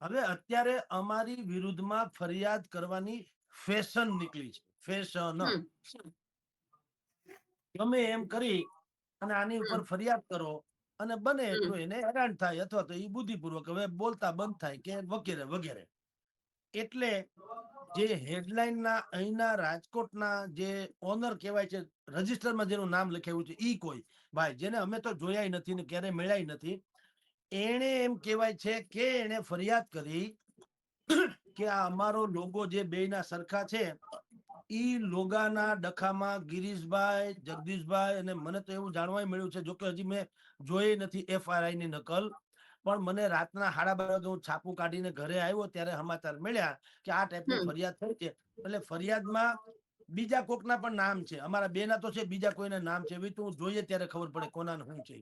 હવે અત્યારે અમારી વિરુદ્ધમાં ફરિયાદ કરવાની ફેશન નીકળી છે. ફેશન ગમે એમ કરી અને આની ઉપર ફરિયાદ કરો અને બને એટલું એને હેરાન થાય અથવા તો એ બુદ્ધિપૂર્વક હવે બોલતા બંધ થાય કે વગેરે વગેરે. એટલે જે હેડલાઇન ના અહીંના રાજકોટના જે ઓનર કહેવાય છે, રજીસ્ટરમાં જેનું નામ લખાયું છે ઈ કોઈ ભાઈ જેને અમે તો જોયા નથી ને ક્યારે મળ્યા નથી, એને એમ કહેવાય છે કે એને ફરિયાદ કરી કે આ અમારો લોગો જે બેયના સરખા છે, ઈ લોગાના ડખામાં ગિરીશભાઈ, જગદીશભાઈ અને મને તો એવું જાણવા મળ્યું છે, જોકે હજી મેં જોઈ નથી FRI ની નકલ, પણ મને રાતના 12:30 વાગે હું છાપું કાઢીને ઘરે આવ્યો ત્યારે સમાચાર મળ્યા કે આ ટાઈપની ફરિયાદ થઈ છે. એટલે ફરિયાદમાં બીજા કોકના પણ નામ છે, અમારા બેના તો છે, બીજા કોઈના નામ છે, એવી તો જોઈએ ત્યારે ખબર પડે કોના શું છે.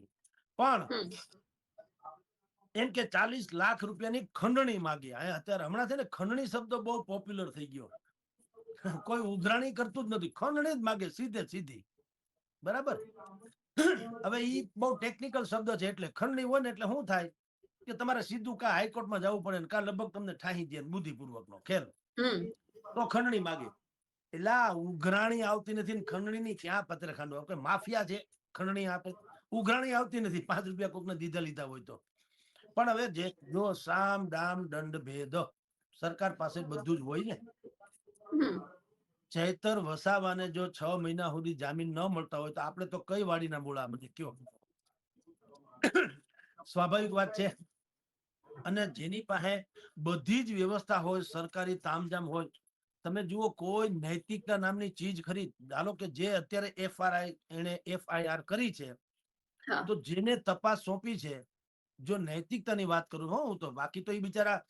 પણ એમ કે 40 લાખ રૂપિયાની ખંડણી માગી. અત્યારે હમણાં છે ને ખંડણી શબ્દ બહુ પોપ્યુલર થઈ ગયો. કોઈ ઉઘરાણી કરતું જ નથી, ખંડણી જ માગે સીધે સીધી. બરાબર. હવે ઈ બહુ ટેકનિકલ શબ્દ છે. એટલે ખંડણી હોય ને એટલે શું થાય કે તમારે સીધું કા હાઈકોર્ટમાં જવું પડે, કા લગભગ તમને ઠાહી દે બુદ્ધિપૂર્વક નો ખેલ, તો ખંડણી માગે. એટલે ઉઘરાણી આવતી નથી ને ખંડણીની ક્યાં પત્રખાંડો, કે માફિયા છે ખંડણી આપે, ઉઘરાણી આવતી નથી. 5 રૂપિયા કોકને દીધા લીધા હોય તો. પણ હવે જે જો સામ દામ દંડ ભેદ સરકાર પાસે બધું જ હોય ને. ચૈતર વસાવાને જો 6 મહિના સુધી જામીન ન મળતા હોય તો આપણે તો કઈ વાડીના મૂળા બની કયો? સ્વાભાવિક વાત છે. અને જેની પાસે બધી જ વ્યવસ્થા હોય, સરકારી તામઝામ હોય, તમે જુઓ કોઈ નૈતિકતા નામની ચીજ ખરી. ધારો કે જે અત્યારે FIR કરી છે, તો જેને તપાસ સોંપી છે, જો નૈતિકતાની વાત કરું હું તો, બાકી તો એ બિચારા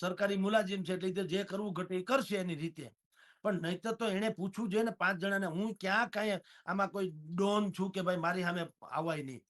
સરકારી મુલાજીમ છે, એટલે જે કરવું ઘટે એ કરશે એની રીતે. પણ નહીતર તો એને પૂછવું જોઈએ ને 5 જણાને, હું ક્યાં કઈ આમાં કોઈ ડોન છું કે ભાઈ મારી સામે આવાય નહીં.